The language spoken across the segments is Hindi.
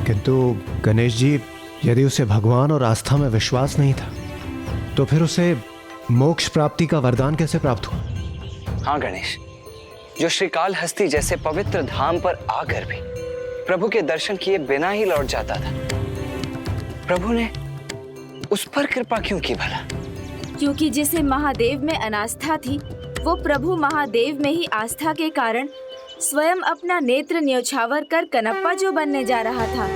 किंतु गणेश जी, यदि उसे भगवान और आस्था में विश्वास नहीं था तो फिर उसे मोक्ष प्राप्ति का वरदान कैसे प्राप्त हुआ? हाँ गणेश, जो श्रीकालहस्ती जैसे पवित्र धाम पर आकर भी प्रभु के दर्शन किए बिना ही लौट जाता था, प्रभु ने उस पर कृपा क्यों की भला? क्योंकि जिसे महादेव में अनास्था थी, वो प्रभु महादेव में ही आस्था के कारण स्वयं अपना नेत्र न्योछावर कर कनप्पा जो बनने जा रहा था।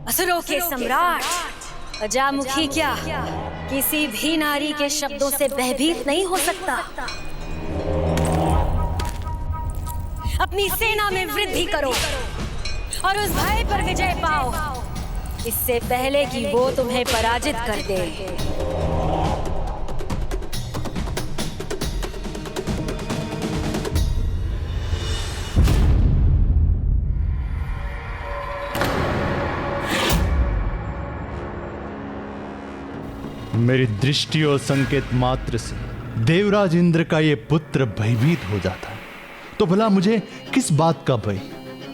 असुरों के सम्राट अजामुखी क्या किसी भी नारी के शब्दों से भयभीत नहीं हो सकता। अपनी सेना में वृद्धि करो और उस भय पर विजय पाओ, इससे पहले कि वो तुम्हें पराजित कर दे। मेरी दृष्टि और संकेत मात्र से देवराज इंद्र का ये पुत्र भयभीत हो जाता, तो भला मुझे किस बात का भय,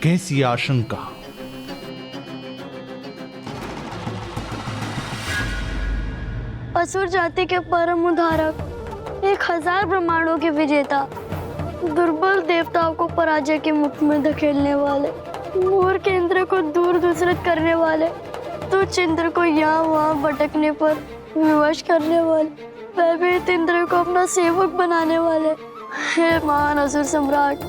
कैसी आशंका? असुर जाति के परम उद्धारक, 1000 ब्रह्मांडों के विजेता, दुर्बल देवताओं को पराजय के मुख में धकेलने वाले, मूर्ख इंद्र को दूर दूसरत करने वाले, तुच्छ इंद्र को यहाँ वहाँ भटकने पर विवश करने वाले, भयभीत इंद्र को अपना सेवक बनाने वाले, हे महान असुर सम्राट,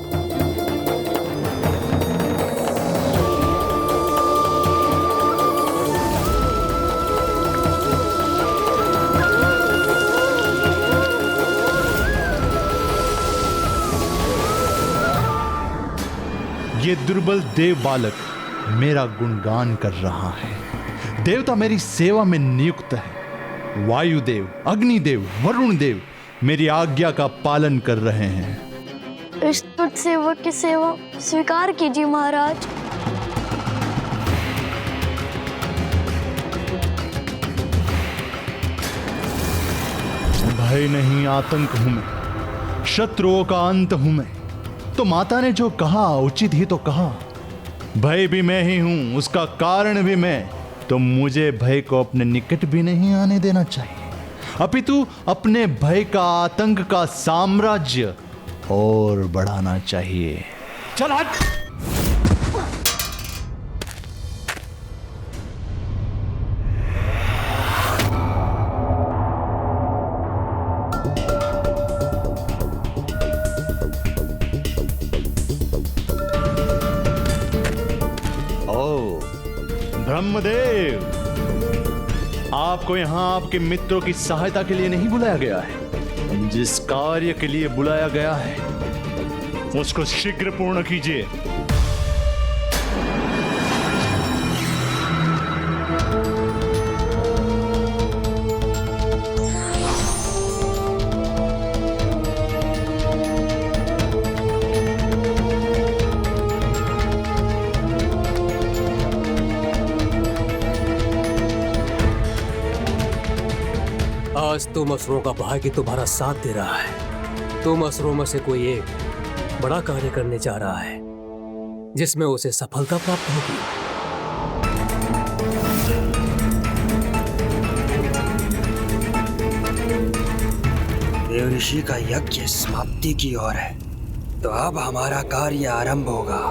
ये दुर्बल देव बालक मेरा गुणगान कर रहा है। देवता मेरी सेवा में नियुक्त है। वायुदेव, अग्निदेव, वरुण देव मेरी आज्ञा का पालन कर रहे हैं। इस तुच्छ सेवक की सेवा स्वीकार कीजिए महाराज। भय नहीं, आतंक हूं मैं, शत्रुओं का अंत हूं मैं। तो माता ने जो कहा उचित ही तो कहा। भय भी मैं ही हूं, उसका कारण भी मैं। तो मुझे भय को अपने निकट भी नहीं आने देना चाहिए, अपितु अपने भय का, आतंक का साम्राज्य और बढ़ाना चाहिए। चल हट! ब्रह्मदेव, आपको यहां आपके मित्रों की सहायता के लिए नहीं बुलाया गया है। जिस कार्य के लिए बुलाया गया है उसको शीघ्र पूर्ण कीजिए। आज तुम असुरों का भाग्य तुम्हारा साथ दे रहा है। तुम असुरों में से कोई एक बड़ा कार्य करने जा रहा है जिसमें उसे सफलता प्राप्त होगी। देव ऋषि का यज्ञ समाप्ति की ओर है, तो अब हमारा कार्य आरंभ होगा।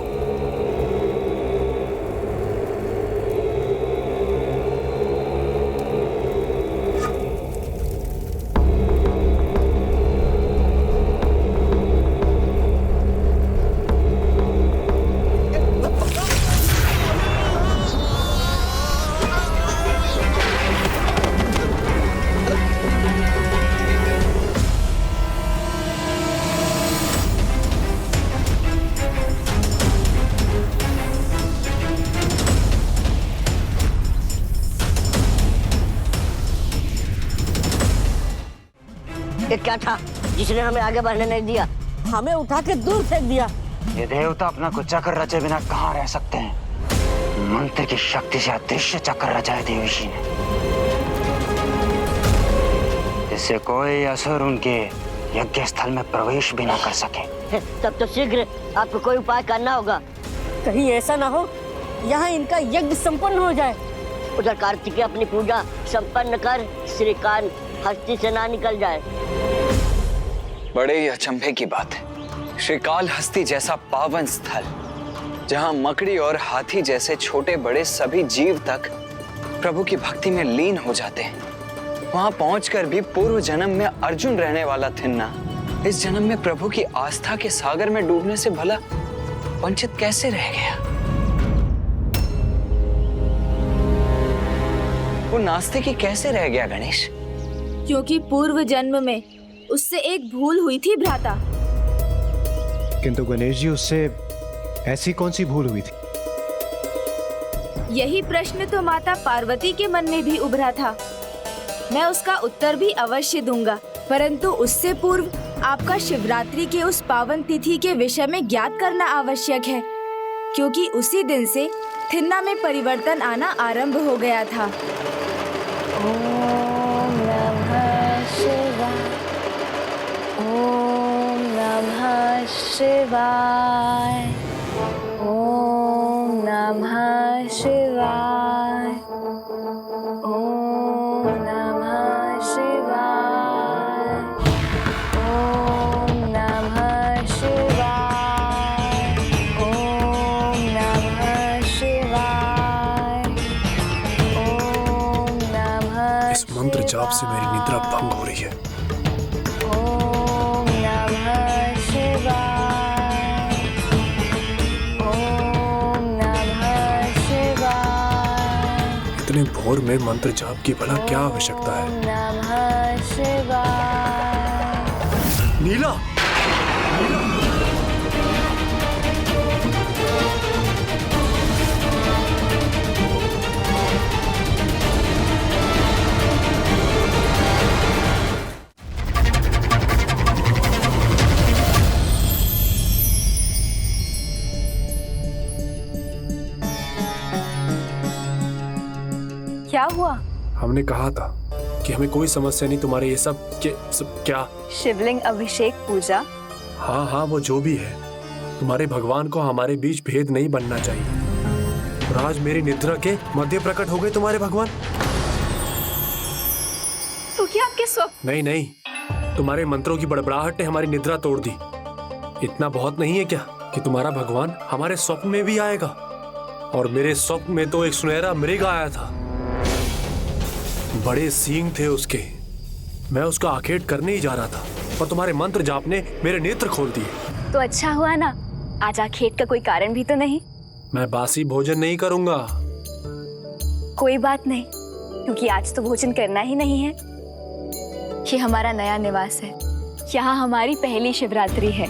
आखिर क्या था जिसने हमें आगे बढ़ने नहीं दिया? हमें उठा के दूर फेंक दिया। ये देवता अपना को चक्र रचे बिना कहाँ रह सकते हैं? मंत्र की शक्ति से अदृश्य चक्र रचा है देवऋषि ने, जिससे कोई असुर उनके यज्ञ स्थल में प्रवेश भी ना कर सके। तब तो शीघ्र आपको कोई उपाय करना होगा। कहीं ऐसा ना हो यहाँ इनका यज्ञ संपन्न हो जाए। उधर कार्तिकेय अपनी पूजा संपन्न कर श्रीकाल हस्ती से ना निकल जाए। बड़े ही अचंभे की बात है, श्रीकाल हस्ती जैसा पावन स्थल जहां मकड़ी और हाथी जैसे छोटे बड़े सभी जीव तक प्रभु की भक्ति में लीन हो जाते हैं, वहां पहुंचकर भी पूर्व जन्म में अर्जुन रहने वाला थिन्ना इस जन्म में प्रभु की आस्था के सागर में डूबने से भला वंचित कैसे रह गया? वो नास्तिक ही कैसे रह गया गणेश? क्योंकि पूर्व जन्म में उससे एक भूल हुई थी भ्राता। किंतु गणेश जी, उससे ऐसी कौन सी भूल हुई थी? यही प्रश्न तो माता पार्वती के मन में भी उभरा था। मैं उसका उत्तर भी अवश्य दूंगा, परंतु उससे पूर्व आपका शिवरात्रि के उस पावन तिथि के विषय में ज्ञात करना आवश्यक है, क्योंकि उसी दिन से थिन्ना में परिवर्तन आना आरंभ हो गया था। ओम नमः शिवाय, ओम नमः शिवाय, ओम नमः शिवाय, ओम नमः शिवाय, ओम नमः शिवाय, ओम नमः शिवाय, ओम नमः। इस मंत्र जाप से मेरी निद्रा भंग हो रही है। ओम नमः शिवाय, ओम नमः शिवाय, इतने भोर में मंत्र जाप की भला क्या आवश्यकता है? ओम नमः शिवाय। नीला, क्या हुआ? हमने कहा था कि हमें कोई समस्या नहीं, तुम्हारे ये सब क्या? शिवलिंग अभिषेक पूजा। हाँ हाँ, वो जो भी है, तुम्हारे भगवान को हमारे बीच भेद नहीं बनना चाहिए। और आज मेरी निद्रा के मध्य प्रकट हो गए तुम्हारे भगवान। तो क्या आपके स्वप्न? नहीं नहीं, तुम्हारे मंत्रों की बड़बड़ाहट ने हमारी निद्रा तोड़ दी। इतना बहुत नहीं है क्या कि तुम्हारा भगवान हमारे स्वप्न में भी आएगा? और मेरे स्वप्न में तो एक सुनहरा मृग आया था, बड़े सींग थे उसके। मैं उसका आखेट करने ही जा रहा था, पर तुम्हारे मंत्र जाप ने मेरे नेत्र खोल दिए। तो अच्छा हुआ ना, आज आखेट का कोई कारण भी तो नहीं। मैं बासी भोजन नहीं करूंगा। कोई बात नहीं, क्योंकि आज तो भोजन करना ही नहीं है। ये हमारा नया निवास है, यहाँ हमारी पहली शिवरात्रि है,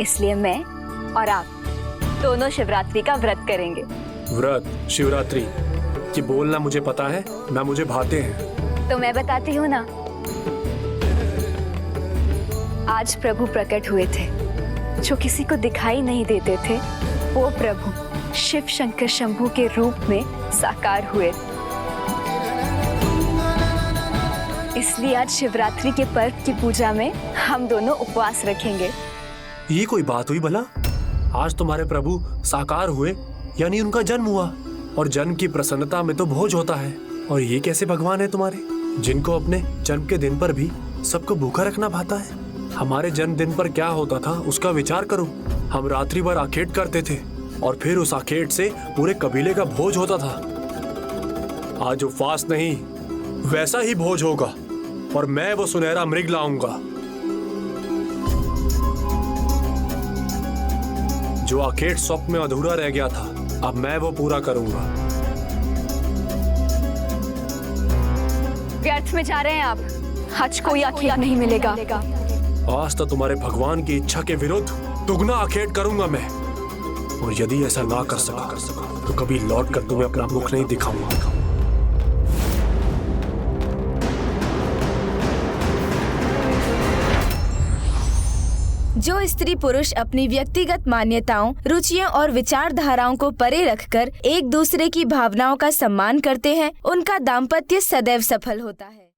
इसलिए मैं और आप दोनों शिवरात्रि का व्रत करेंगे। व्रत, शिवरात्रि, ये बोलना मुझे पता है, ना मुझे भाते हैं। तो मैं बताती हूँ ना। आज प्रभु प्रकट हुए थे, जो किसी को दिखाई नहीं देते थे, वो प्रभु शिव शंकर शंभू के रूप में साकार हुए। इसलिए आज शिवरात्रि के पर्व की पूजा में हम दोनों उपवास रखेंगे। ये कोई बात हुई भला? आज तुम्हारे प्रभु साकार हुए, यानी उनका जन्म हुआ, और जन्म की प्रसन्नता में तो भोज होता है। और ये कैसे भगवान है तुम्हारे, जिनको अपने जन्म के दिन पर भी सबको भूखा रखना भाता है? हमारे जन्मदिन पर क्या होता था उसका विचार करो। हम रात्रि भर आखेट करते थे, और फिर उस आखेट से पूरे कबीले का भोज होता था। आज उपवास नहीं, वैसा ही भोज होगा, और मैं वो सुनहरा मृग लाऊंगा। जो आखेट स्वप्न में अधूरा रह गया था, अब मैं वो पूरा करूंगा। व्यर्थ में जा रहे हैं आप, आज कोई आखेट नहीं मिलेगा। आज तो तुम्हारे भगवान की इच्छा के विरुद्ध दुगना आखेट करूंगा मैं, और यदि ऐसा ना कर सका तो कभी लौट कर तुम्हें अपना मुख नहीं दिखाऊंगा। जो स्त्री पुरुष अपनी व्यक्तिगत मान्यताओं, रुचियों और विचारधाराओं को परे रखकर एक दूसरे की भावनाओं का सम्मान करते हैं, उनका दाम्पत्य सदैव सफल होता है।